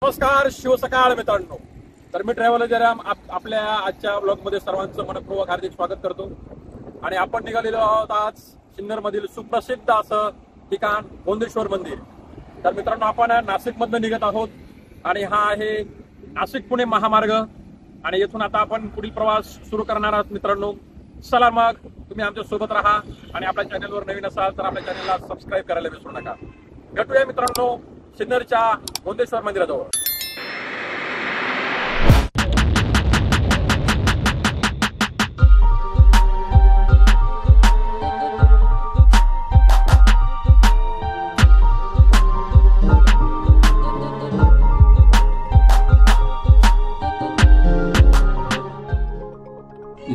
नमस्कार, शिव सकाळ मित्रांनो. तर मी ट्रॅव्हल जराम आपल्या आजच्या ब्लॉगमध्ये सर्वांचं मनपूर्वक हार्दिक स्वागत करतो. आणि आपण निघालेलो आहोत आज सिन्नर मधील सुप्रसिद्ध असं ठिकाण गोंदेश्वर मंदिर. तर मित्रांनो, आपण नाशिक मधून निघत आहोत आणि हा आहे नाशिक पुणे महामार्ग. आणि येथून आता आपण पुढील प्रवास सुरू करणार आहोत मित्रांनो. चला मग, तुम्ही आमच्या सोबत राहा आणि आपल्या चॅनलवर नवीन असाल तर आपल्या चॅनलला सबस्क्राईब करायला विसरू नका. भेटूया मित्रांनो सिन्नरच्या गोंदेश्वर मंदिराजवळ.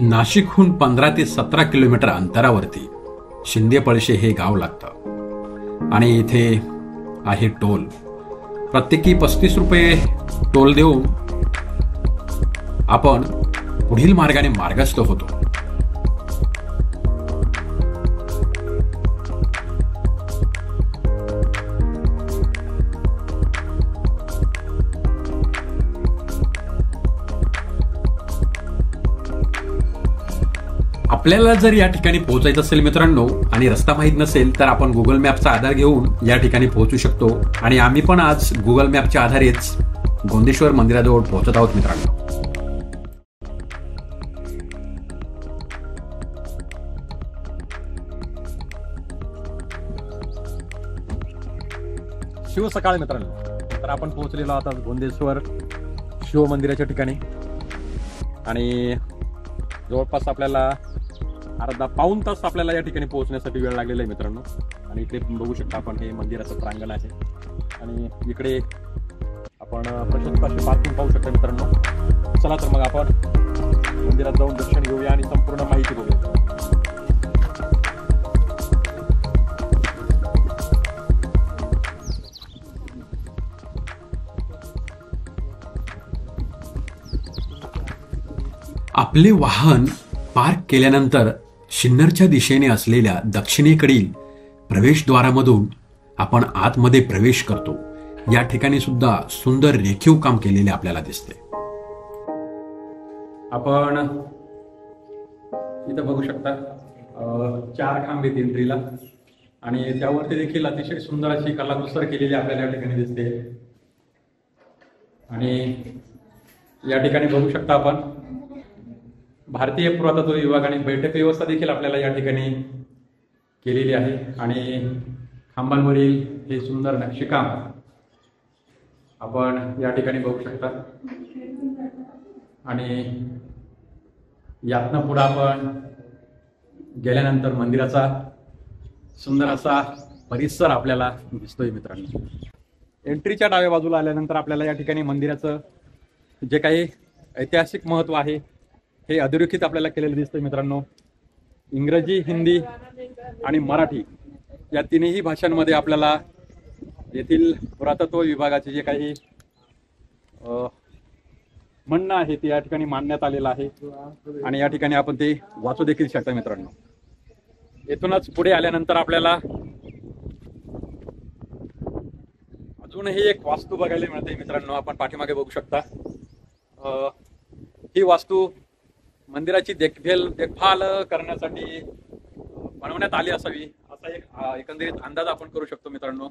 नाशिकहून 15 ते 17 किलोमीटर अंतरावरती शिंदेपळशे हे गाव लागतं आणि इथे आहे टोल. प्रत्येकी 35 रुपये टोल देऊन आपण पुढील मार्गाने मार्गस्थ होतो. आपल्याला जर या ठिकाणी पोहोचायचं असेल मित्रांनो आणि रस्ता माहीत नसेल तर आपण गुगल मॅपचा आधार घेऊन या ठिकाणी पोहोचू शकतो. आणि आम्ही पण आज गुगल मॅपच्या आधारेच गोंदेश्वर मंदिराजवळ पोहोचत आहोत मित्रांनो. शिव सकाळ मित्रांनो, तर आपण पोहोचलेलो आहोत गोंदेश्वर शिव मंदिराच्या ठिकाणी. आणि जवळपास आपल्याला पाऊण तास आपल्याला या ठिकाणी पोहोचण्यासाठी वेळ लागलेला आहे मित्रांनो. आणि इकडे बघू शकता आपण, हे मंदिराचं प्रांगण आहे आणि इकडे आपण प्रशस्त पार्किंग पाहू शकता मित्रांनो. चला तर मग आपण मंदिरात जाऊन दर्शन घेऊया आणि संपूर्ण माहिती बघूया. आपले वाहन पार्क केल्यानंतर सिन्नरच्या दिशेने असलेल्या दक्षिणेकडील प्रवेशद्वारामधून आपण आतमध्ये प्रवेश करतो. या ठिकाणी सुद्धा सुंदर रेखीव काम केलेले आपल्याला दिसते. आपण इथं बघू शकता 4 खांब आहेत एंट्रीला आणि त्यावरती देखील अतिशय सुंदर अशी कलाकुसर केलेली आपल्याला या ठिकाणी दिसते. आणि या ठिकाणी बघू शकता आपण भारतीय पुरातत्व विभाग आणि बैठक व्यवस्था देखील आपल्याला या ठिकाणी केलेली आहे. आणि खांबांवरील हे सुंदर नक्षीकाम आपण या ठिकाणी बघू शकता. आणि यातनं पुढे आपण गेल्यानंतर मंदिराचा सुंदर असा परिसर आपल्याला दिसतोय मित्रांनो. एंट्रीच्या डाव्या बाजूला आल्यानंतर आपल्याला या ठिकाणी मंदिराचं जे काही ऐतिहासिक महत्व आहे हे अधोरेखित आपल्याला केलेलं दिसतंय मित्रांनो. इंग्रजी, हिंदी आणि मराठी या तिन्ही भाषांमध्ये आपल्याला येथील पुरातत्व विभागाचे जे काही म्हणणं आहे ते या ठिकाणी मांडण्यात आलेलं आहे. आणि या ठिकाणी आपण ते वाचू देखील शकता मित्रांनो. येथूनच पुढे आल्यानंतर आपल्याला अजूनही एक वास्तू बघायला मिळते मित्रांनो. आपण पाठीमागे बघू शकता. ही वास्तू मंदिराची देखभाल करण्यासाठी बनवण्यात आली असावी असा एक एकंदरीत अंदाज आपण करू शकतो मित्रांनो.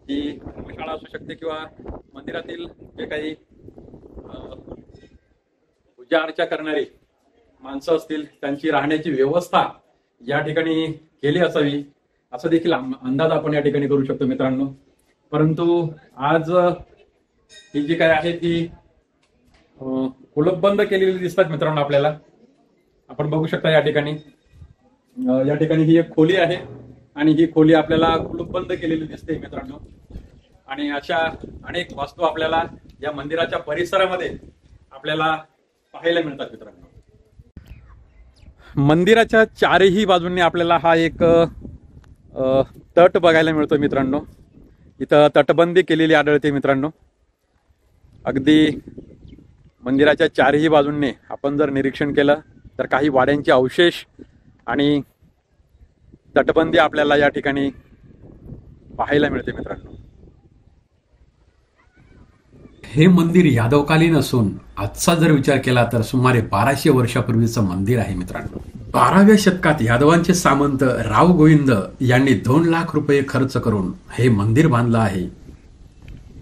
ही धर्मशाळा असू शकते किंवा मंदिरातील जे काही पूजा अर्चा करणारी माणसं असतील त्यांची राहण्याची व्यवस्था या ठिकाणी केली असावी असं देखील अंदाज आपण या ठिकाणी करू शकतो मित्रांनो. परंतु आज ही जी काय आहे ती कुलूपबंद केलेली दिसतात मित्रांनो आपल्याला. आपण बघू शकता या ठिकाणी ही एक खोली आहे आणि ही खोली आपल्याला कुलूपबंद केलेली दिसते मित्रांनो. आणि अशा अनेक वास्तू आपल्याला या मंदिराच्या परिसरामध्ये आपल्याला पाहायला मिळतात मित्रांनो. मंदिराच्या चारही बाजूंनी आपल्याला हा एक तट बघायला मिळतो मित्रांनो. इथं तटबंदी केलेली आढळते मित्रांनो. अगदी मंदिराच्या चारही बाजूंनी आपण जर निरीक्षण केलं तर काही वाड्यांचे अवशेष आणि तटबंदी आपल्याला या ठिकाणी पाहायला मिळते मित्रांनो. हे मंदिर यादवकालीन असून आजचा जर विचार केला तर सुमारे 1200 वर्षापूर्वीचं मंदिर आहे मित्रांनो. 12व्या शतकात यादवांचे सामंत राव गोविंद यांनी 2 लाख रुपये खर्च करून हे मंदिर बांधलं आहे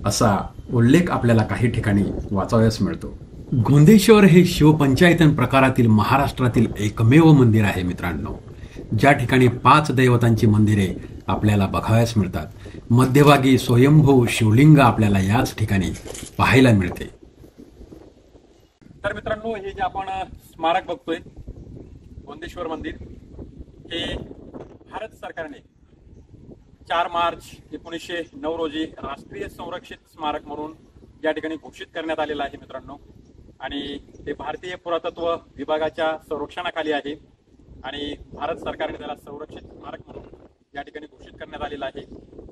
असा उल्लेख आपल्याला काही ठिकाणी वाचावयास मिळतो. गोंदेश्वर हे शिवपंचायतन प्रकारातील महाराष्ट्रातील एकमेव मंदिर आहे मित्रांनो, ज्या ठिकाणी 5 दैवतांची मंदिरे आपल्याला बघावयास मिळतात. मध्यभागी स्वयंभू शिवलिंग आपल्याला याच ठिकाणी पाहायला मिळते. तर मित्रांनो, हे जे आपण स्मारक बघतोय गोंदेश्वर मंदिर, हे भारत सरकारने 4 मार्च 1909 रोजी राष्ट्रीय संरक्षित स्मारक म्हणून या ठिकाणी घोषित करण्यात आलेलं आहे मित्रांनो. आणि ते भारतीय पुरातत्व विभागाच्या संरक्षणाखाली आहे आणि भारत सरकारने त्याला संरक्षित स्मारक म्हणून या ठिकाणी घोषित करण्यात आलेलं आहे.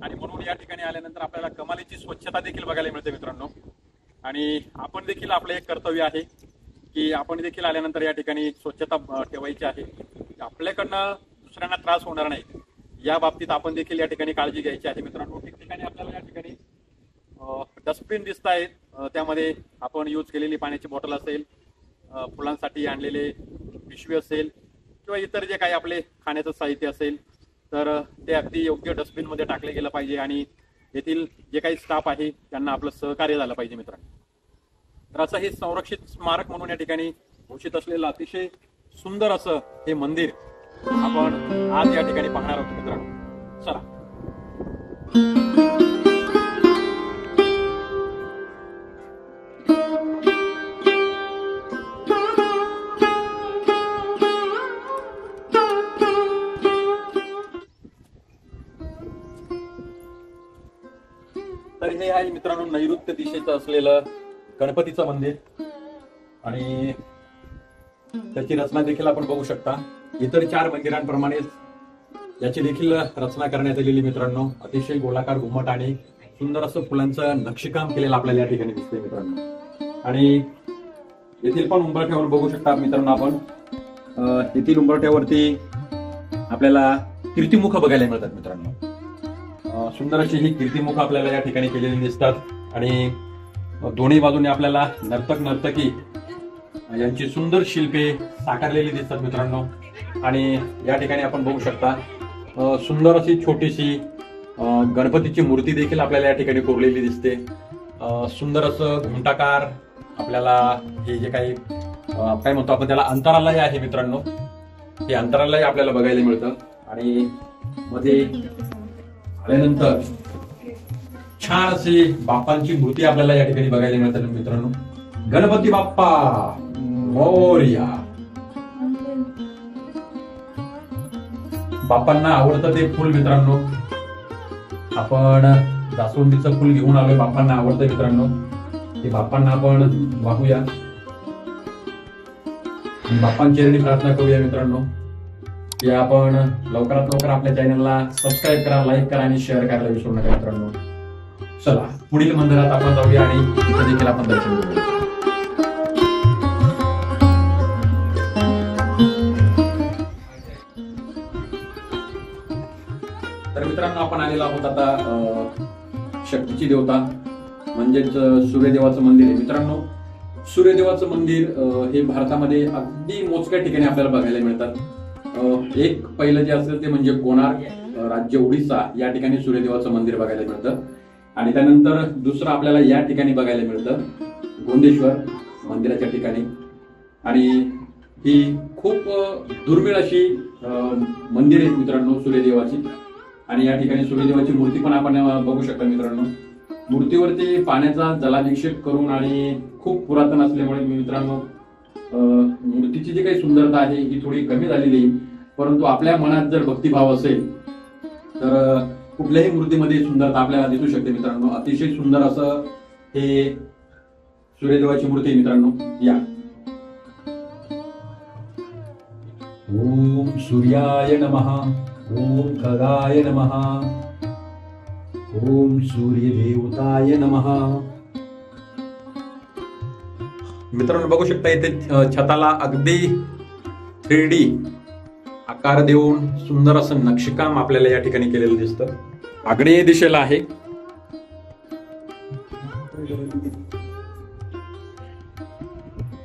आणि म्हणून या ठिकाणी आल्यानंतर आपल्याला कमालीची स्वच्छता देखील बघायला मिळते मित्रांनो. आणि आपण देखील आपलं एक कर्तव्य आहे की आपण देखील आल्यानंतर या ठिकाणी स्वच्छता ठेवायची आहे. आपल्याकडनं दुसऱ्यांना त्रास होणार नाही या बाबतीत आपण देखील या ठिकाणी काळजी घ्यायची आहे मित्रांनो. ठिकठिकाणी आपल्याला या ठिकाणी डस्टबिन दिसत आहेत, त्यामध्ये आपण यूज केलेली पाण्याची बॉटल असेल, फुलांसाठी आणलेले पिशवी असेल किंवा इतर जे काही आपले खाण्याचं साहित्य असेल तर ते अगदी योग्य डस्टबिनमध्ये टाकले गेलं पाहिजे आणि येथील जे काही स्टाफ आहे त्यांना आपलं सहकार्य झालं पाहिजे मित्रांनो. तर असं हे संरक्षित स्मारक म्हणून या ठिकाणी घोषित असलेलं अतिशय सुंदर असं हे मंदिर आपण आज या ठिकाणी पाहणार आहोत मित्रांनो. चला. तर हे आहे मित्रांनो नैऋत्य दिशेचं असलेलं गणपतीचं मंदिर आणि त्याची रचना देखील आपण बघू शकता. इतर 4 मंदिरांप्रमाणेच याची देखील रचना करण्यात आलेली मित्रांनो. अतिशय गोलाकार घुमट आणि सुंदर असं फुलांचं नक्षीकाम केलेलं आपल्याला या ठिकाणी दिसतंय मित्रांनो. आणि येथील पण उंबरठ्यावर बघू शकता मित्रांनो आपण. येथील उंबरठ्यावरती आपल्याला कीर्तिमुख बघायला मिळतात मित्रांनो. सुंदर अशी ही कीर्तिमुख आपल्याला या ठिकाणी केलेली दिसतात आणि दोन्ही बाजूने आपल्याला नर्तक नर्तकी यांची सुंदर शिल्पे साकारलेली दिसतात मित्रांनो. आणि या ठिकाणी आपण बघू शकता सुंदर अशी छोटीशी गणपतीची मूर्ती देखील आपल्याला या ठिकाणी कोरलेली दिसते. सुंदर असं घुमटाकार आपल्याला हे जे काही काय म्हणतो आपण त्याला अंतरालय आहे मित्रांनो, हे अंतरालय आपल्याला बघायला मिळतं. आणि मध्ये आल्यानंतर छान अशी बाप्पांची मूर्ती आपल्याला या ठिकाणी बघायला मिळतात मित्रांनो. गणपती बाप्पा मोरया. बाप्पांना आवडतं ते फुल मित्रांनो. आपण जास्वंदीचं फुल घेऊन आलोय, बाप्पांना आवडतं मित्रांनो. ते बाप्पांना आपण वाहूया, बाप्पांची चरणी प्रार्थना करूया मित्रांनो की आपण लवकरात लवकर आपल्या चॅनलला सबस्क्राईब करा, लाईक करा आणि शेअर करायला विसरू नका मित्रांनो. चला पुढील मंदिरात आपण जाऊया आणि तिथे देखील आपण दर्शन घेऊया. तर मित्रांनो आपण आलेलो आहोत आता शक्तीची देवता म्हणजेच सूर्यदेवाचं मंदिर आहे मित्रांनो. सूर्यदेवाचं मंदिर हे भारतामध्ये अगदी मोजक्या ठिकाणी आपल्याला बघायला मिळतात. एक पहिलं जे असेल ते म्हणजे कोणार्क, राज्य ओडिसा या ठिकाणी सूर्यदेवाचं मंदिर बघायला मिळतं. आणि त्यानंतर दुसरं आपल्याला या ठिकाणी बघायला मिळतं गोंदेश्वर मंदिराच्या ठिकाणी. आणि ही खूप दुर्मिळ अशी मंदिर आहेत मित्रांनो सूर्यदेवाची. आणि या ठिकाणी सूर्यदेवाची मूर्ती पण आपण बघू शकता मित्रांनो. मूर्तीवरती पाण्याचा जलाभिषेक करून आणि खूप पुरातन असल्यामुळे मित्रांनो मूर्तीची जी काही सुंदरता आहे ही थोडी कमी झालेली आहे. परंतु आपल्या मनात जर भक्तिभाव असेल तर कुठल्याही मूर्तीमध्ये सुंदरता आपल्याला दिसू शकते मित्रांनो. अतिशय सुंदर असं हे सूर्यदेवाची मूर्ती मित्रांनो. या ओम सूर्याय नमः, ओम खगाय नमः, ओम सूर्यदेवताय नमः. मित्रांनो बघू शकता इथे छताला अगदी 3D आकार देऊन सुंदर असं नक्षीकाम आपल्याला या ठिकाणी केलेलं दिसतं. आग्नेय दिशेला आहे.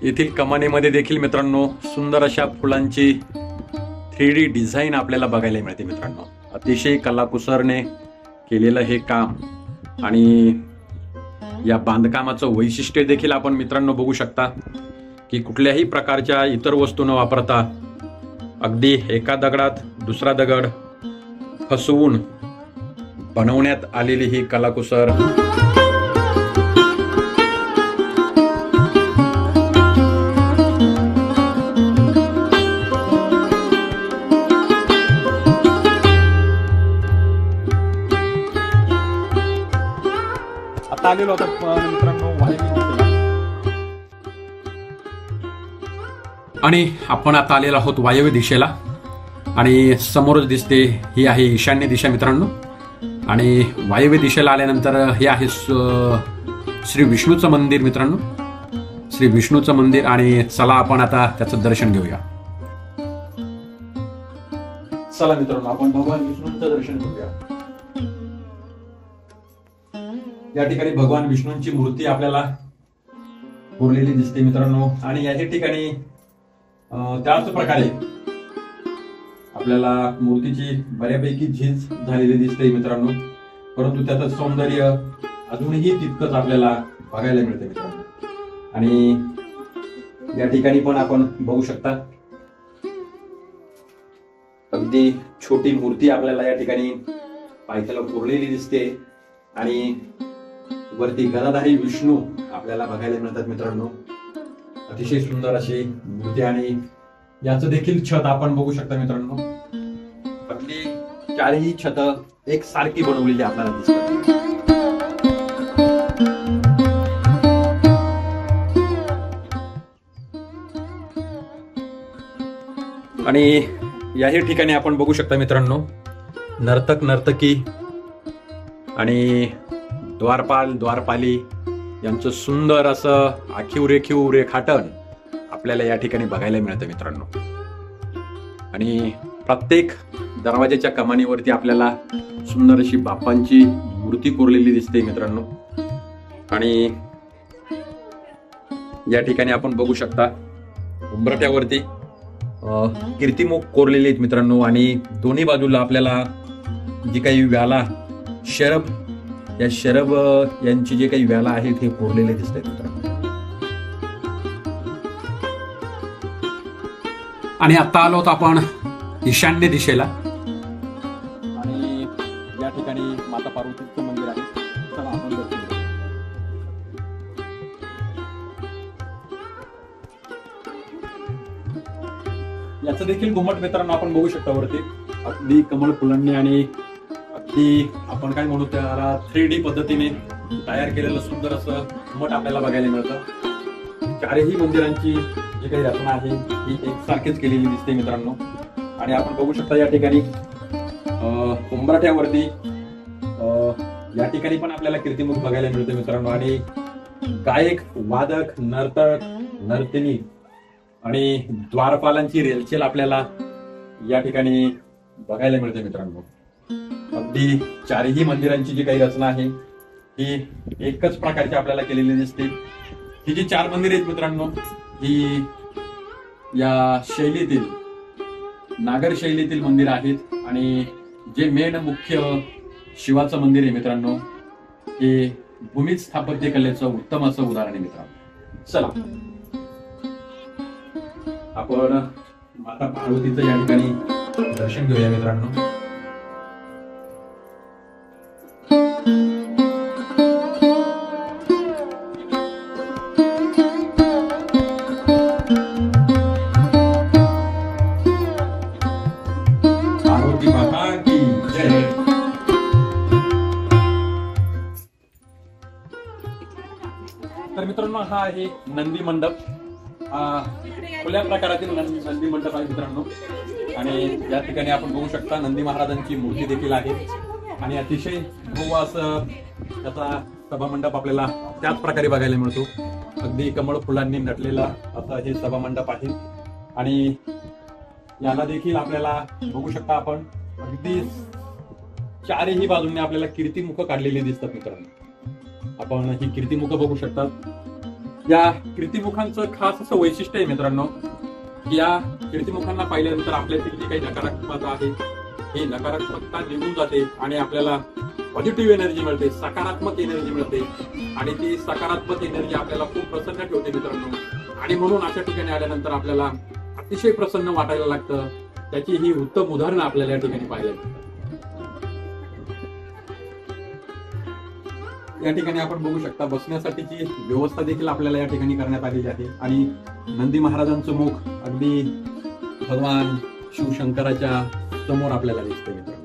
येथील कमानीमध्ये देखील मित्रांनो सुंदर अशा फुलांची 3D डिझाईन आपल्याला बघायला मिळते मित्रांनो. अतिशय कलाकुसरने केलेलं हे काम आणि या बांधकामाचं वैशिष्ट्य देखील आपण मित्रांनो बघू शकता की कुठल्याही प्रकारच्या इतर वस्तू न वापरता अगदी एका दगडात दुसरा दगड फसवून बनवण्यात आलेली ही कलाकुसर आता आलेलो होता मित्रांनो आणि आपण आता आलेलो आहोत वायव्य दिशेला आणि समोरच दिसते ही आहे ईशान्य दिशा मित्रांनो. आणि वायव्य दिशेला आल्यानंतर हे आहे श्री विष्णूचं मंदिर मित्रांनो, श्री विष्णूचं मंदिर. आणि चला आपण आता त्याचं दर्शन घेऊया. चला मित्रांनो आपण भगवान विष्णूंचं दर्शन घेऊया. या ठिकाणी भगवान विष्णूंची मूर्ती आपल्याला कोरलेली दिसते मित्रांनो. आणि या ठिकाणी त्याच प्रकारे आपल्याला मूर्तीची बऱ्यापैकी झीज झालेली दिसते मित्रांनो, परंतु त्याचं सौंदर्य अजूनही तितकंच आपल्याला बघायला मिळते मित्रांनो. आणि या ठिकाणी पण आपण बघू शकता अगदी छोटी मूर्ती आपल्याला या ठिकाणी पायथ्याला कोरलेली दिसते आणि वरती गदाधारी विष्णू आपल्याला बघायला मिळतात मित्रांनो. अतिशय सुंदर अशी मूर्ती आणि याचं देखील छत आपण बघू शकता मित्रांनो. अगदी चारही छत एक सारखी बनवलेली आपल्याला दिसतात. आणि याही ठिकाणी आपण बघू शकता मित्रांनो नर्तक नर्तकी आणि द्वारपाल द्वारपाली यांचं सुंदर असं आखीव रेखीव रेखाटन आपल्याला या ठिकाणी बघायला मिळतं मित्रांनो. आणि प्रत्येक दरवाजाच्या कमानीवरती आपल्याला सुंदर अशी बाप्पांची मूर्ती कोरलेली दिसते मित्रांनो. आणि या ठिकाणी आपण बघू शकता उंबरठ्यावरती कीर्तिमुख कोरलेले आहेत मित्रांनो. आणि दोन्ही बाजूला आपल्याला जी काही व्याला शरभ या शरभ यांची जे काही व्याला आहेत हे कोरलेले दिसत आहेत मित्रांनो. आणि आता आलो होतो आपण ईशान्य दिशेला आणि या ठिकाणी माता पार्वतीचं मंदिर आहे. चला आपण दर्शन घेऊ. याचं देखील घुमट मित्रांनो आपण बघू शकता वरती अगदी कमळ फुलांनी आणि अगदी आपण काय म्हणू त्याला 3D पद्धतीने तयार केलेलं सुंदर असं घुमट आपल्याला बघायला मिळतं. चारही मंदिरांची जी काही रचना आहे ही एकसारखीच केलेली दिसते मित्रांनो. आणि आपण बघू शकता या ठिकाणी उंबरठ्यावरती या ठिकाणी पण आपल्याला कीर्तिमुख बघायला मिळते मित्रांनो. आणि गायक वादक नर्तक नर्तिनी आणि द्वारपालांची रेलचेल आपल्याला या ठिकाणी बघायला मिळते मित्रांनो. अगदी चारही मंदिरांची जी काही रचना आहे ही एकच प्रकारची आपल्याला केलेली दिसते. ही जी 4 मंदिर आहेत मित्रांनो ही या शैलीतील नागर शैलीतील मंदिर आहेत. आणि जे मेन मुख्य शिवाचं मंदिर आहे मित्रांनो हे भूमिज स्थापत्य कलेचं उत्तम असं उदाहरण आहे मित्रांनो. चला आपण माता पार्वतीचं या ठिकाणी दर्शन घेऊया मित्रांनो. तर मित्रांनो हा आहे नंदी मंडप. खुल्या प्रकारातील नंदी मंडप आहे मित्रांनो. आणि या ठिकाणी आपण बघू शकता नंदी महाराजांची मूर्ती देखील आहे. आणि अतिशय भव्य असं त्याचा सभामंडप आपल्याला त्याच प्रकारे बघायला मिळतो. अगदी कमळ फुलांनी नटलेला असा हे सभामंडप आहे. आणि याला देखील आपल्याला बघू शकता आपण अगदी चारही बाजूंनी आपल्याला कीर्तिमुख काढलेली दिसतात मित्रांनो. आपण ही कीर्तिमुख बघू शकता. या कीर्तिमुखांचं खास असं वैशिष्ट्य आहे मित्रांनो, की या कीर्तिमुखांना पाहिल्यानंतर आपल्यातील जी काही नकारात्मकता आहे ही नकारात्मकता निघून जाते आणि आपल्याला पॉझिटिव्ह एनर्जी मिळते, सकारात्मक एनर्जी मिळते आणि ती सकारात्मक एनर्जी आपल्याला खूप प्रसन्न ठेवते मित्रांनो. आणि म्हणून अशा ठिकाणी आल्यानंतर आपल्याला अतिशय प्रसन्न वाटायला लागतं. त्याची ही उत्तम उदाहरणं आपल्याला या ठिकाणी पाहायला मिळतात. या ठिकाणी आपण बघू शकता बसण्यासाठीची व्यवस्था देखील आपल्याला या ठिकाणी करण्यात आलेली आहे आणि नंदी महाराजांचं मुख अगदी भगवान शिवशंकराच्या समोर आपल्याला दिसते मित्रांनो.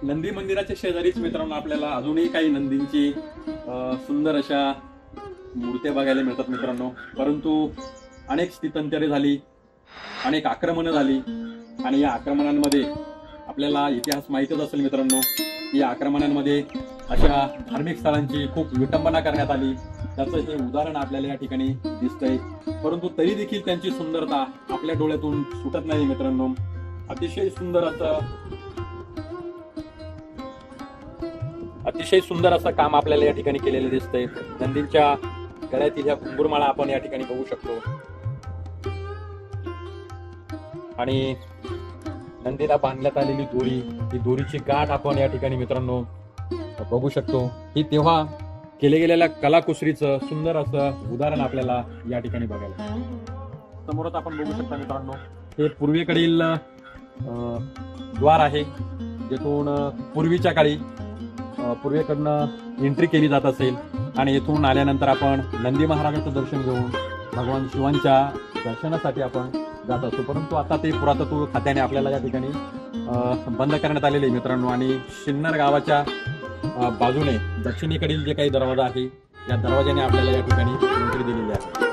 नंदी मंदिराच्या शेजारीच मित्रांनो आपल्याला अजूनही काही नंदींची सुंदर अशा मूर्त्या बघायला मिळतात मित्रांनो. परंतु अनेक स्थित्यंतरे झाली, अनेक आक्रमणं झाली आणि या आक्रमणांमध्ये आपल्याला इतिहास माहितच असेल मित्रांनो, या आक्रमणांमध्ये अशा धार्मिक स्थळांची खूप विटंबना करण्यात आली. त्याचं हे उदाहरण आपल्याला या ठिकाणी दिसतंय. परंतु तरी देखील त्यांची सुंदरता आपल्या डोळ्यातून सुटत नाही मित्रांनो. अतिशय सुंदर असं काम आपल्याला या ठिकाणी केलेलं दिसतंय. नंदींच्या गळ्यातील ह्या घुंगुरमाळा आपण या ठिकाणी बघू शकतो आणि नंदीला बांधण्यात आलेली दोरी, ही दोरीची गाठ आपण या ठिकाणी मित्रांनो बघू शकतो. ही तेव्हा केले गेलेल्या कलाकुसरीचं सुंदर असं उदाहरण आपल्याला या ठिकाणी बघायला समोरच आपण बघू शकता मित्रांनो. हे पूर्वेकडील द्वार आहे, जिथून पूर्वीच्या काळी पूर्वेकडनं एंट्री केली जात असेल आणि येथून आल्यानंतर आपण नंदी महाराजांचं दर्शन घेऊन भगवान शिवांच्या दर्शनासाठी आपण जात असतो. परंतु आता ते पुरातत्व खात्याने आपल्याला या ठिकाणी बंद करण्यात आलेले मित्रांनो. आणि शिन्नर गावाच्या बाजूने दक्षिणेकडील जे काही दरवाजा आहे या दरवाजाने आपल्याला या ठिकाणी एंट्री दिलेली आहे.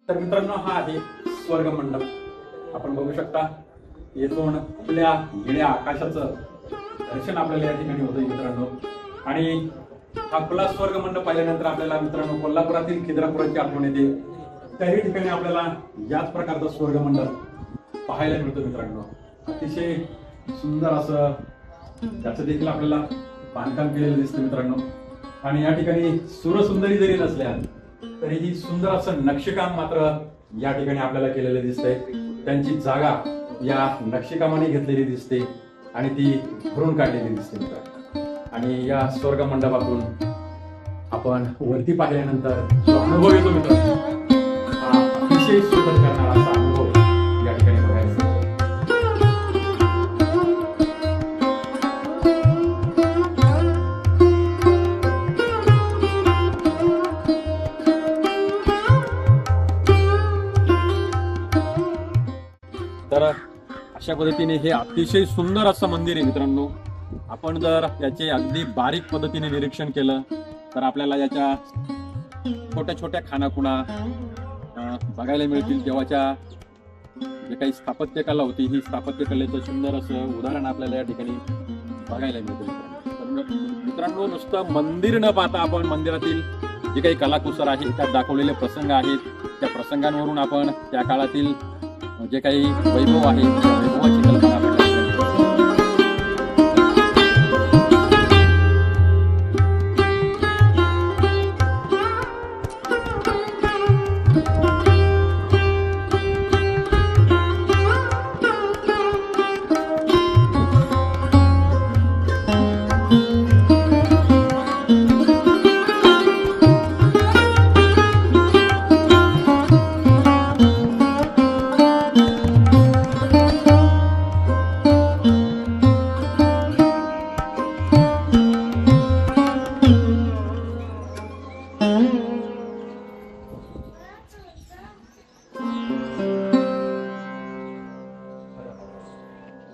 तर मित्रांनो हा आहे स्वर्ग मंडप. आपण बघू शकता येथून आपल्या निळ्या आकाशाचं दर्शन आपल्याला या ठिकाणी होतंय मित्रांनो. आणि हा खुला स्वर्ग मंडप पाहिल्यानंतर आपल्याला मित्रांनो कोल्हापुरातील खिद्रापुराची आठवण येते. त्याही ठिकाणी आपल्याला याच प्रकारचा स्वर्ग मंडप पाहायला मिळतो मित्रांनो. अतिशय सुंदर असं त्याचं देखील आपल्याला बांधकाम केलेलं दिसतं मित्रांनो. आणि या ठिकाणी सुरसुंदरी जरी नसल्या तरीही सुंदर असं नक्षीकाम मात्र या ठिकाणी आपल्याला केलेलं दिसतंय. त्यांची जागा या नक्षीकामाने घेतलेली दिसते आणि ती भरून काढलेली दिसते मित्रांनो. आणि या स्वर्ग मंडपातून आपण वरती पाहिल्यानंतर जो अनुभव येतो मित्रांनो, हा अतिशय सुंदर करणारा असा अनुभव या ठिकाणी बघायचा. तर अशा पद्धतीने हे अतिशय सुंदर असं मंदिर आहे मित्रांनो. आपण जर याचे अगदी बारीक पद्धतीने निरीक्षण केलं तर आपल्याला याच्या छोट्या छोट्या खानाखुणा बघायला मिळतील. तेव्हाच्या जे काही स्थापत्यकला होती ही स्थापत्यकलेचं सुंदर असं उदाहरण आपल्याला या ठिकाणी बघायला मिळतं. मित्रांनो नुसतं मंदिर न पाहता आपण मंदिरातील जे काही कलाकुसर आहे त्यात दाखवलेले प्रसंग आहेत त्या प्रसंगांवरून आपण त्या काळातील जे काही वैभव आहे त्या वैभवाची कल्पना आपल्याला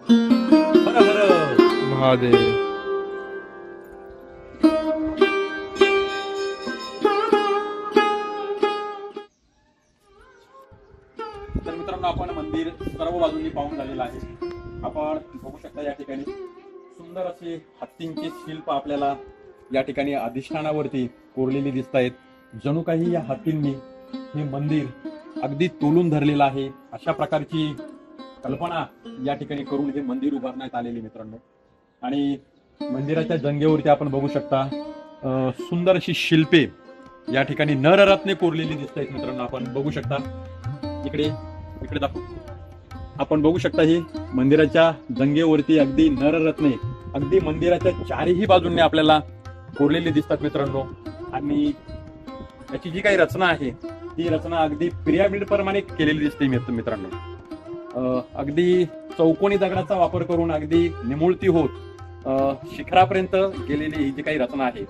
हर हर महादेव. तर मित्रांनो, आपण मंदिर सर्व बाजूंनी पाहून झालेलं आहे. आपण बघू शकता या ठिकाणी सुंदर असे हत्तींचे शिल्प आपल्याला या ठिकाणी अधिष्ठानावरती कोरलेली दिसत आहेत. जणू काही या हत्तींनी हे मंदिर अगदी तोलून धरलेलं आहे, अशा प्रकारची कल्पना या ठिकाणी करून हे मंदिर उभारण्यात आलेले मित्रांनो. आणि मंदिराच्या जंगेवरती आपण बघू शकता सुंदर अशी शिल्पे या ठिकाणी नररत्ने कोरलेली दिसत आहेत मित्रांनो. आपण बघू शकता, इकडे दाखवू, आपण बघू शकता ही मंदिराच्या जंगेवरती अगदी नररत्ने अगदी मंदिराच्या चारही बाजूंनी आपल्याला कोरलेली दिसतात मित्रांनो. आणि याची जी काही रचना आहे ती रचना अगदी पिरॅमिड प्रमाणे केलेली दिसते मित्रांनो. अगदी चौकोनी दगडाचा वापर करून अगदी निमुळती होत शिखरापर्यंत गेलेली ही जी काही रचना आहे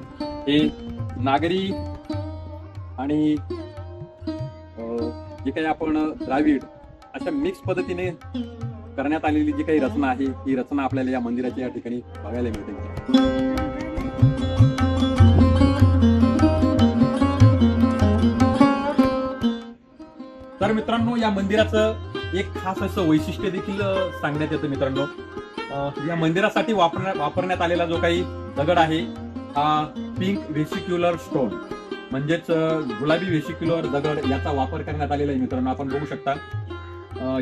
हे नागरी आणि जे काही आपण द्राविड अशा मिक्स पद्धतीने करण्यात आलेली जी काही रचना आहे ही रचना आपल्याला या मंदिराच्या या ठिकाणी बघायला मिळते. तर मित्रांनो, या मंदिराचं एक खास असं वैशिष्ट्य देखील सांगण्यात येतं मित्रांनो. या मंदिरासाठी वापरण्यात आलेला जो काही दगड आहे हा पिंक व्हेसिक्युलर स्टोन म्हणजेच गुलाबी व्हेसिक्युलर दगड याचा वापर करण्यात आलेला आहे मित्रांनो. आपण बघू शकता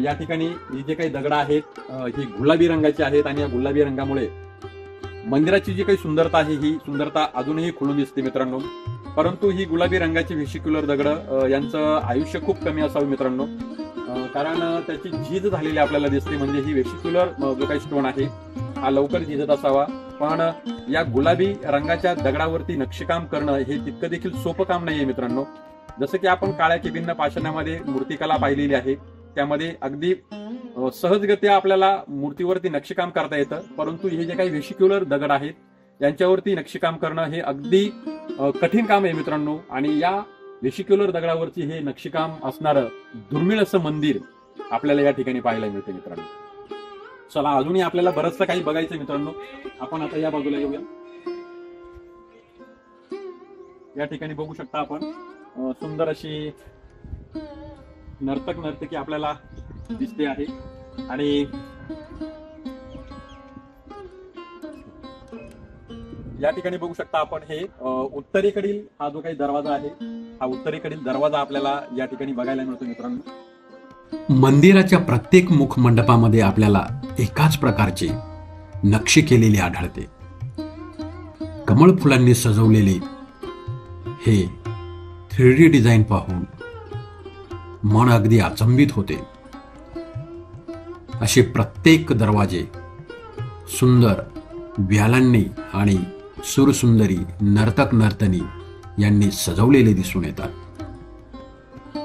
या ठिकाणी ही जे काही दगड आहेत ही गुलाबी रंगाची आहेत आणि या गुलाबी रंगामुळे मंदिराची जी काही सुंदरता आहे ही सुंदरता अजूनही खुलून दिसते मित्रांनो. परंतु ही गुलाबी रंगाची व्हेसिक्युलर दगड यांचं आयुष्य खूप कमी असावं मित्रांनो, कारण त्याची झीज झालेली आपल्याला दिसते. म्हणजे ही व्हेसिक्युलर जो काही स्टोन आहे हा लवकर झिजत असावा, पण या गुलाबी रंगाच्या दगडावरती नक्षीकाम करणं हे तितकं देखील सोपं काम नाहीये मित्रांनो. जसं की आपण काळ्या किबिन्न पाषाणामध्ये मूर्तिकला पाहिलेली आहे, त्यामध्ये अगदी सहजगत्या आपल्याला मूर्तीवरती नक्षीकाम करता येतं. परंतु हे जे काही व्हेसिक्युलर दगड आहेत यांच्यावरती नक्षीकाम करणं हे अगदी कठीण काम आहे मित्रांनो. आणि या व्हेसिक्युलर दगडावरती हे नक्षीकाम असणारं दुर्मिळ असं मंदिर आपल्याला या ठिकाणी पाहायला मिळते मित्रांनो. चला, अजूनही आपल्याला बरंचसं काही बघायचं मित्रांनो. आपण आता या बाजूला येऊया. या ठिकाणी बघू शकता आपण सुंदर अशी नर्तकी आपल्याला दिसते आहे. आणि या ठिकाणी बघू शकता आपण हे उत्तरेकडील हा जो काही दरवाजा आहे हा उत्तरेकडील दरवाजा आपल्याला या ठिकाणी बघायला मिळतो मित्रांनो. मंदिराच्या प्रत्येक मुखमंडपामध्ये आपल्याला एकाच प्रकारचे नक्षी केलेली आढळते. कमळ फुलांनी सजवलेले हे 3D डिझाईन पाहून मन अगदी अचंबित होते. असे प्रत्येक दरवाजे सुंदर व्यालांनी आणि सुरसुंदरी नर्तक नर्तनी यांनी सजवलेले दिसून येतात.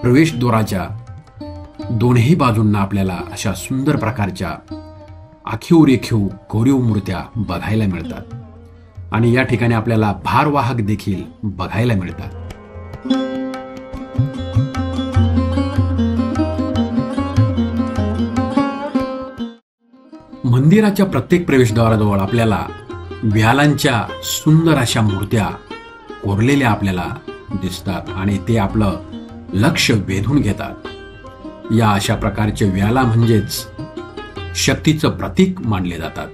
प्रवेशद्वाराच्या दोन्ही बाजूंना आपल्याला अशा सुंदर प्रकारच्या आखीव रेखीव कोरीव मूर्त्या बघायला मिळतात आणि या ठिकाणी आपल्याला भारवाहक देखील बघायला मिळतात. मंदिराच्या प्रत्येक प्रवेशद्वाराजवळ आपल्याला व्यालांच्या सुंदर अशा मूर्त्या कोरलेल्या आपल्याला दिसतात आणि ते आपलं लक्ष वेधून घेतात. या अशा प्रकारचे व्याला म्हणजेच शक्तीचं प्रतीक मानले जातात.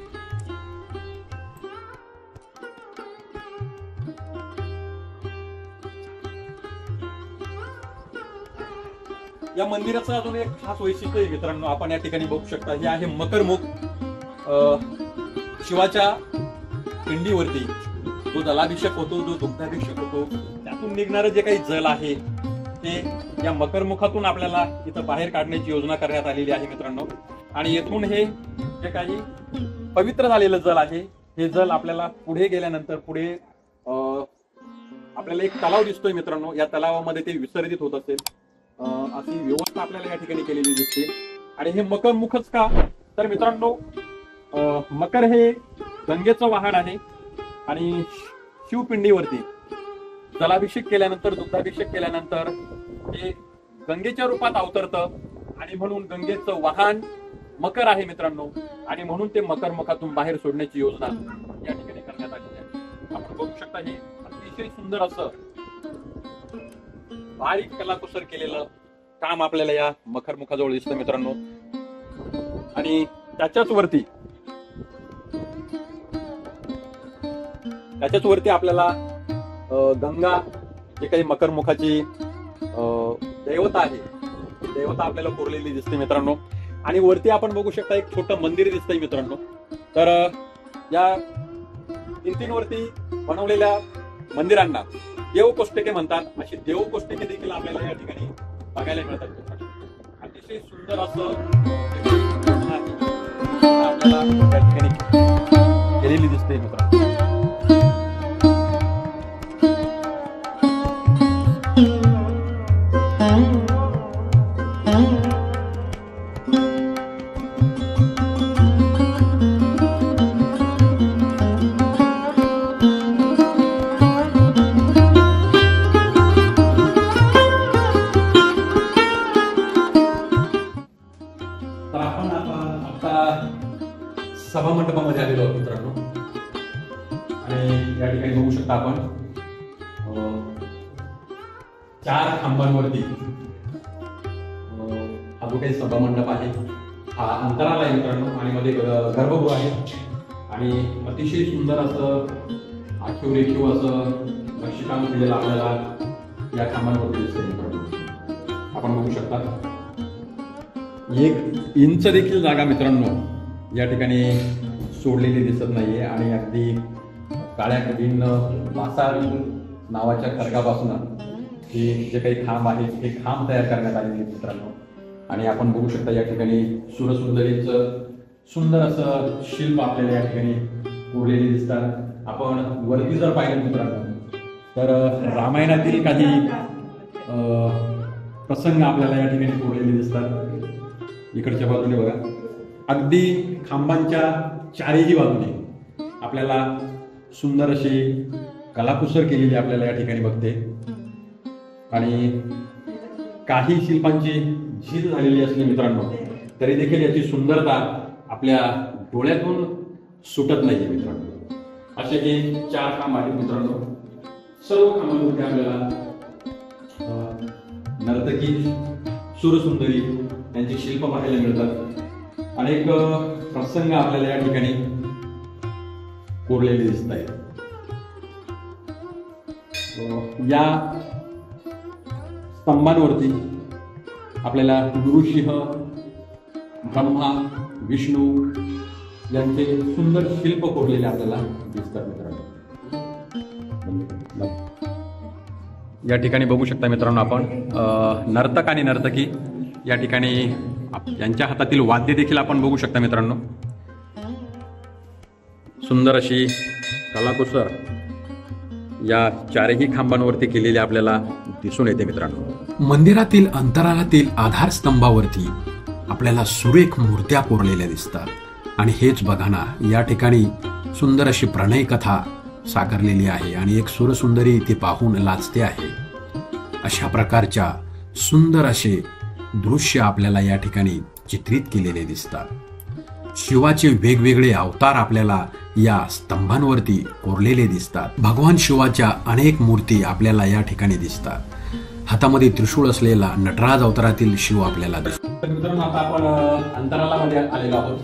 या मंदिराचं अजून एक खास वैशिष्ट्य आहे मित्रांनो. आपण या ठिकाणी बघू शकता हे आहे मकरमुख. शिवाच्या पिंडीवरती जो जलाभिषेक होतो, जो दुग्धाभिषेक होतो, त्यातून निघणारं जे काही जल आहे ते या मकरमुखातून आपल्याला इथं बाहेर काढण्याची योजना करण्यात आलेली आहे मित्रांनो. आणि येथून हे जे काही पवित्र झालेलं जल आहे हे जल आपल्याला पुढे गेल्यानंतर पुढे आपल्याला एक तलाव दिसतोय मित्रांनो. या तलावामध्ये ते विसर्जित होत असेल अशी व्यवस्था आपल्याला या ठिकाणी केलेली दिसते. आणि हे मकरमुखच का, तर मित्रांनो मकर हे गंगेचं वाहन आहे आणि शिवपिंडीवरती जलाभिषेक केल्यानंतर, दुग्धाभिषेक केल्यानंतर हे गंगेच्या रूपात अवतरतं आणि म्हणून गंगेचं वाहन मकर आहे मित्रांनो, आणि म्हणून ते मकर मुखातून बाहेर सोडण्याची योजना या ठिकाणी करण्यात आलेली आहे. आपण बघू शकता हे अतिशय सुंदर असं बारीक कलाकुसर केलेलं काम आपल्याला या मकर मुखाजवळ दिसतं मित्रांनो. आणि त्याच्याच वरती आपल्याला गंगा जे काही मकर मुखाची देवता आहे, देवता आपल्याला कोरलेली दिसते मित्रांनो. आणि वरती आपण बघू शकता एक छोटं मंदिर दिसतंय मित्रांनो. तर या भिंतींवरती बनवलेल्या मंदिरांना देवकोष्टके म्हणतात. अशी देवकोष्टके देखील आपल्याला या ठिकाणी बघायला मिळतात मित्रांनो. अतिशय सुंदर असं आपल्याला या ठिकाणी केलेली दिसते मित्रांनो. तर आपण आता सभा मंडपामध्ये आलेलो आहोत मित्रांनो. आणि या ठिकाणी बघू शकता आपण 4 खांबांवरती हा जो काही सभा मंडप आहे हा अंतराल आहे मित्रांनो. आणि मध्ये गर्भगृह आहे. आणि अतिशय सुंदर असं आखीव रेखीव असं नक्षीकाम केलेलं आपल्याला या खांबांवरती दिसतंय मित्रांनो. आपण बघू शकता 1 इंच देखील जागा मित्रांनो या ठिकाणी सोडलेली दिसत नाहीये. आणि अगदी काळ्या कठीण वासाळ नावाच्या खडकापासून हे जे काही खांब आहेत हे खांब तयार करण्यात आलेले आहेत मित्रांनो. आणि आपण बघू शकता या ठिकाणी सुरसुंदरीचं सुंदर असं शिल्प आपल्याला या ठिकाणी कोरलेले दिसतात. आपण वरती जर पाहिलं मित्रांनो तर रामायणातील काही प्रसंग आपल्याला या ठिकाणी कोरलेले दिसतात. इकडच्या बाजूने बघा अगदी खांबांच्या चारही बाजूने आपल्याला सुंदर अशी कलाकुसर केलेली आपल्याला या ठिकाणी बघते. आणि काही शिल्पांची झीज झालेली असली मित्रांनो तरी देखील याची सुंदरता आपल्या डोळ्यातून सुटत नाही मित्रांनो. असे हे 4 खांब आहेत मित्रांनो. सर्व खांबांमध्ये आपल्याला नर्तकी सुरसुंदरी यांची शिल्प पाहायला मिळतात. अनेक प्रसंग आपल्याला या ठिकाणी कोरलेले दिसत आहेत. या स्तंभांवरती आपल्याला नृसिंह, ब्रह्मा, विष्णू यांचे सुंदर शिल्प कोरलेले आपल्याला दिसतात मित्रांनो. या ठिकाणी बघू शकता मित्रांनो आपण नर्तक आणि नर्तकी या ठिकाणी यांच्या हातातील वाद्य देखील आपण बघू शकता मित्रांनो. सुंदर अशी कलाकुसर या 4ही खांबांवरती केलेली आपल्याला दिसून येते मित्रांनो. मंदिरातील अंतराळातील आधारस्तंभावरती आपल्याला सुरेख मूर्त्या कोरलेल्या दिसतात. आणि हेच बघा ना या ठिकाणी सुंदर अशी प्रणय कथा साकारलेली आहे. आणि एक सुरसुंदरी ती पाहून लाजते आहे. अशा प्रकारच्या सुंदर असे दृश्य आपल्याला या ठिकाणी चित्रित केलेले दिसतात. शिवाचे वेगवेगळे अवतार आपल्याला या स्तंभांवरती कोरलेले दिसतात. भगवान शिवाच्या अनेक मूर्ती आपल्याला या ठिकाणी दिसतात. हातामध्ये त्रिशूळ असलेला नटराज अवतारातील शिव आपल्याला दिसतो. मित्रांनो आता आपण अंतराळामध्ये आलेलो आहोत.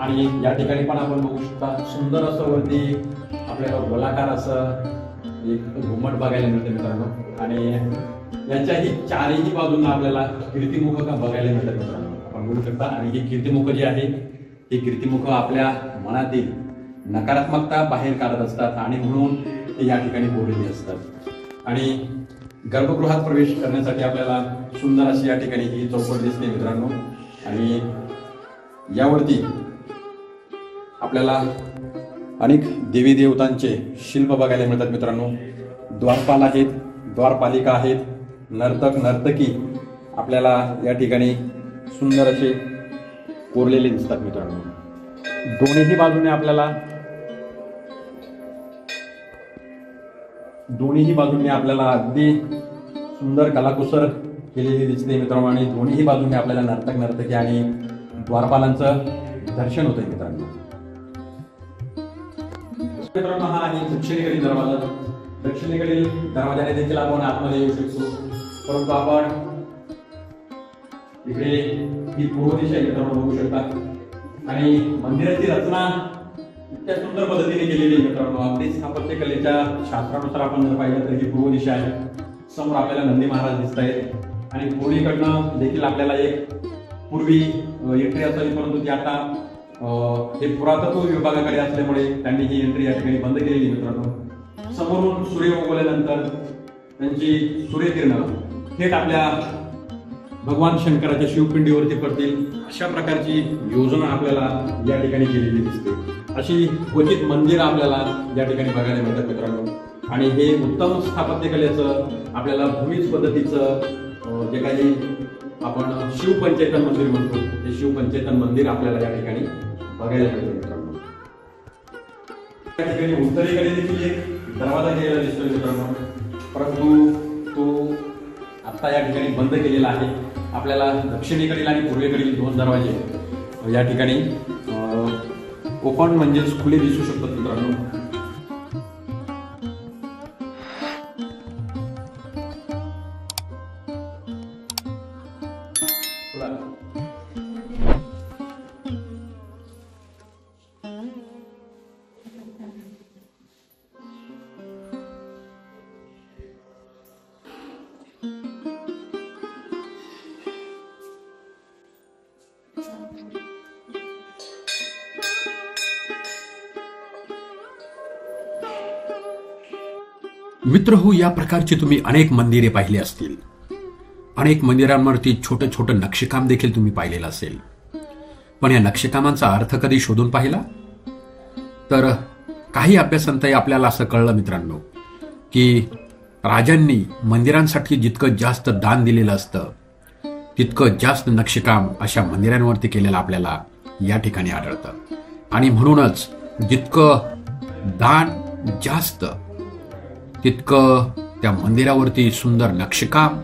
आणि या ठिकाणी पण आपण बघू शकता सुंदर असं वरती आपल्याला गोलाकार असं एक घुमट बघायला मिळते मित्रांनो. आणि याच्याही 4ही बाजूंना आपल्याला कीर्तिमुख बघायला मिळतात मित्रांनो. आपण बघू शकता. आणि ही कीर्तिमुख जी आहे ही कीर्तिमुख आपल्या मनातील नकारात्मकता बाहेर काढत असतात. आणि म्हणून ते या ठिकाणी कोरलेली असतात. आणि गर्भगृहात प्रवेश करण्यासाठी आपल्याला सुंदर अशी या ठिकाणी ही चौकट दिसते मित्रांनो. आणि यावरती आपल्याला अनेक देवी देवतांचे शिल्प बघायला मिळतात मित्रांनो. द्वारपाल आहेत, द्वारपालिका आहेत, नर्तक नर्तकी आपल्याला या ठिकाणी सुंदर असे कोरलेले दिसतात मित्रांनो. दोन्ही बाजूने आपल्याला अगदी सुंदर कलाकुसर केलेली दिसते मित्रांनो. आणि दोन्ही बाजूने आपल्याला नर्तक नर्तकी आणि द्वारपालांचं दर्शन होतंय मित्रांनो. मित्रांनो हा आहे दक्षिणेकडील दरवाजा. दक्षिणेकडील दरवाजाने देखील आपण आतमध्ये येऊ शकतो, परंतु आपण इकडे ही पूर्व दिशा मित्रांनो बघू शकता. आणि मंदिराची रचना इतक्या सुंदर पद्धतीने केलेली आहे मित्रांनो. अगदी स्थापत्यकलेच्या शास्त्रानुसार आपण जर पाहिलं तर ही पूर्व दिशा आहे. समोर आपल्याला नंदी महाराज दिसत आहेत आणि पूर्वीकडनं देखील आपल्याला एक पूर्वी एंट्री असावी, परंतु ती आता हे पुरातत्व विभागाकडे असल्यामुळे त्यांनी ही एंट्री या ठिकाणी बंद केलेली मित्रांनो. समोरून सूर्य उगवल्यानंतर त्यांची सूर्यकिरण थेट आपल्या भगवान शंकराच्या शिवपिंडीवरती पडतील अशा प्रकारची योजना आपल्याला या ठिकाणी केलेली दिसते. अशी क्वचित मंदिर आपल्याला या ठिकाणी बघायला मिळतात मित्रांनो. आणि हे उत्तम स्थापत्यकलेचं आपल्याला भूमिज पद्धतीचं जे काही आपण शिवपंचेतन मंदिर म्हणतो ते शिवपंचेतन मंदिर आपल्याला या ठिकाणी बघायला मिळतं मित्रांनो. या ठिकाणी उत्तरेकडे देखील एक दरवाजा केलेला दिसतोय मित्रांनो, परंतु तो आता या ठिकाणी बंद केलेला आहे. आपल्याला दक्षिणेकडील आणि पूर्वेकडील दोन दरवाजे या ठिकाणी ओपन म्हणजेच खुले दिसू शकतात मित्रांनो. मित्रहो, या प्रकारची तुम्ही अनेक मंदिरे पाहिली असतील. अनेक मंदिरांवरती छोटं छोटं नक्षीकाम देखील तुम्ही पाहिलेलं असेल. पण या नक्षीकामांचा अर्थ कधी शोधून पाहिला? तर काही अभ्यासांतही आपल्याला असं कळलं मित्रांनो की राजांनी मंदिरांसाठी जितकं जास्त दान दिलेलं असतं तितकं जास्त नक्षीकाम अशा मंदिरांवरती केलेलं आपल्याला या ठिकाणी आढळतं. आणि म्हणूनच जितकं दान जास्त तितकं त्या मंदिरावरती सुंदर नक्षीकाम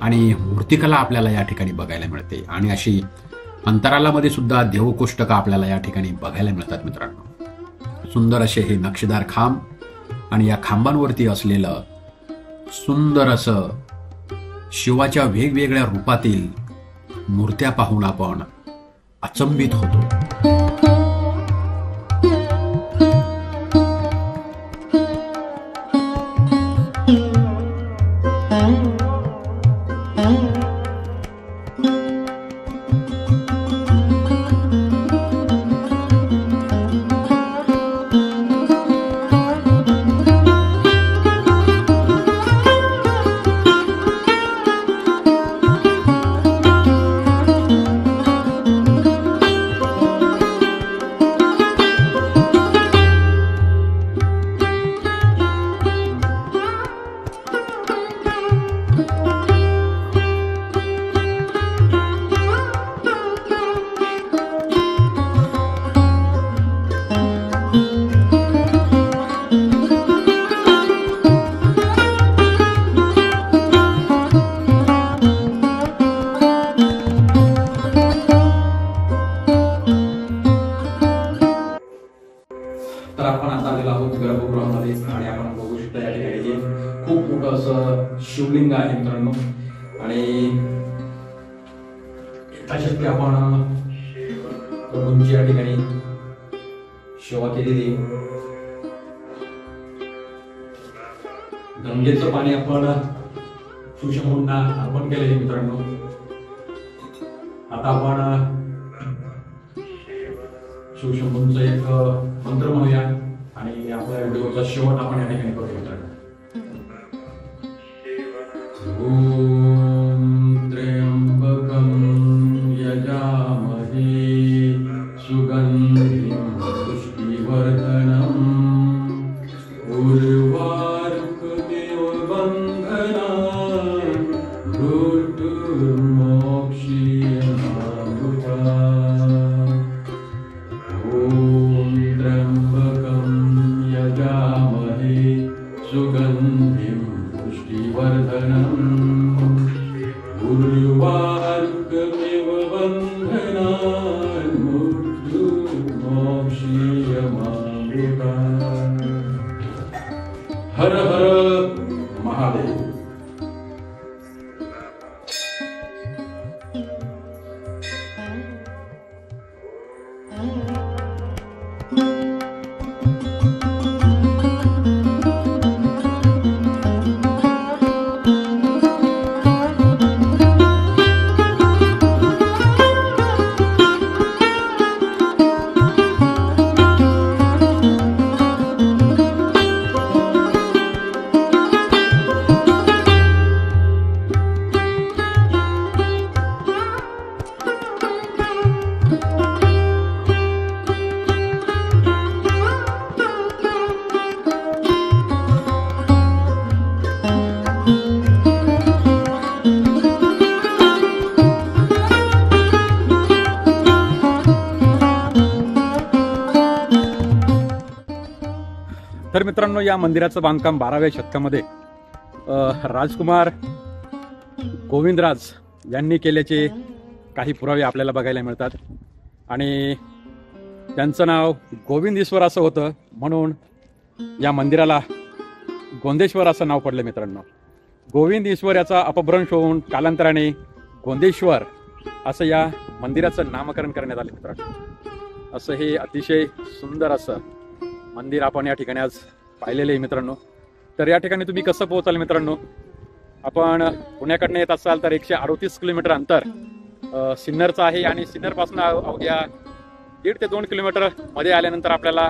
आणि मूर्तिकला आपल्याला या ठिकाणी बघायला मिळते. आणि अशी अंतरालामध्ये सुद्धा देवकोष्टकं आपल्याला या ठिकाणी बघायला मिळतात मित्रांनो. सुंदर असे हे नक्षीदार खांब आणि या खांबांवरती असलेलं सुंदर असं शिवाच्या वेगवेगळ्या रूपातील मूर्त्या पाहून आपण अचंबित होतो. तर आपण आता आलेलो आहोत गर्भगृहामध्ये आणि आपण बघू शकता या ठिकाणी खूप मोठं असं शिवलिंग आहे मित्रांनो. आणि यथाशक्ती आपण प्रभूंची या ठिकाणी सेवा केलेली. गंगेचं पाणी आपण शिवशंभूंना अर्पण केलेले मित्रांनो. आता आपण शिवशंभूंचा एक मंत्र म्हणूया आणि आपल्या व्हिडिओचा शेवट आपण या ठिकाणी करू मित्रांनो. ओम त्र्यंबकं यजामहे सुगंधिं पुष्टिवर्धनम् उर्वारुकमिव बन्धनान् मृत्युर्मोक्षीयमामृतात्. ओम त्र्यंबकं यजामहे सुगंधिं पुष्टिवर्धनम् उर्वारुकमिव बन्धनान् हर हर महादेव. तर मित्रांनो, या मंदिराचं बांधकाम 12व्या शतकामध्ये राजकुमार गोविंदराज यांनी केल्याचे काही पुरावे आपल्याला बघायला मिळतात. आणि त्यांचं नाव गोविंदेश्वर असं होतं, म्हणून या मंदिराला गोंदेश्वर असं नाव पडलं. मित्रांनो, गोविंदेश्वर याचा अपभ्रंश होऊन कालांतराने गोंदेश्वर असं या मंदिराचं नामकरण करण्यात आले. मित्रांनो, असं हे अतिशय सुंदर असं मंदिर आपण या ठिकाणी आज पाहिलेले आहे. मित्रांनो, तर या ठिकाणी तुम्ही कसं पोहोचाल? मित्रांनो, आपण पुण्याकडनं येत असाल तर 138 किलोमीटर अंतर सिन्नरचं आहे. आणि सिन्नरपासून अवघ्या 1.5 ते 2 किलोमीटर मध्ये आल्यानंतर आपल्याला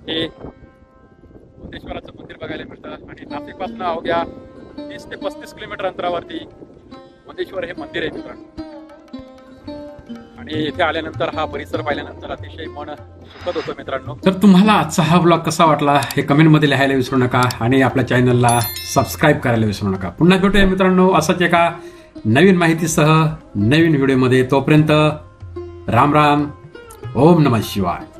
हे गोंदेश्वराचं मंदिर बघायला मिळतं. आणि नाशिकपासून अवघ्या 30 ते 35 किलोमीटर अंतरावरती गोंदेश्वर हे मंदिर आहे. मित्रांनो, आणि इथे आल्यानंतर हा परिसर पाहिल्यानंतर अतिशय मन सुखद होतं. मित्रांनो, तर तुम्हाला आजचा हा ब्लॉग कसा वाटला हे कमेंटमध्ये लिहायला विसरू नका आणि आपल्या चॅनलला सबस्क्राईब करायला विसरू नका. पुन्हा भेटूया मित्रांनो असाच एका नवीन माहितीसह नवीन व्हिडिओमध्ये. तोपर्यंत राम राम, ओम नमः शिवाय.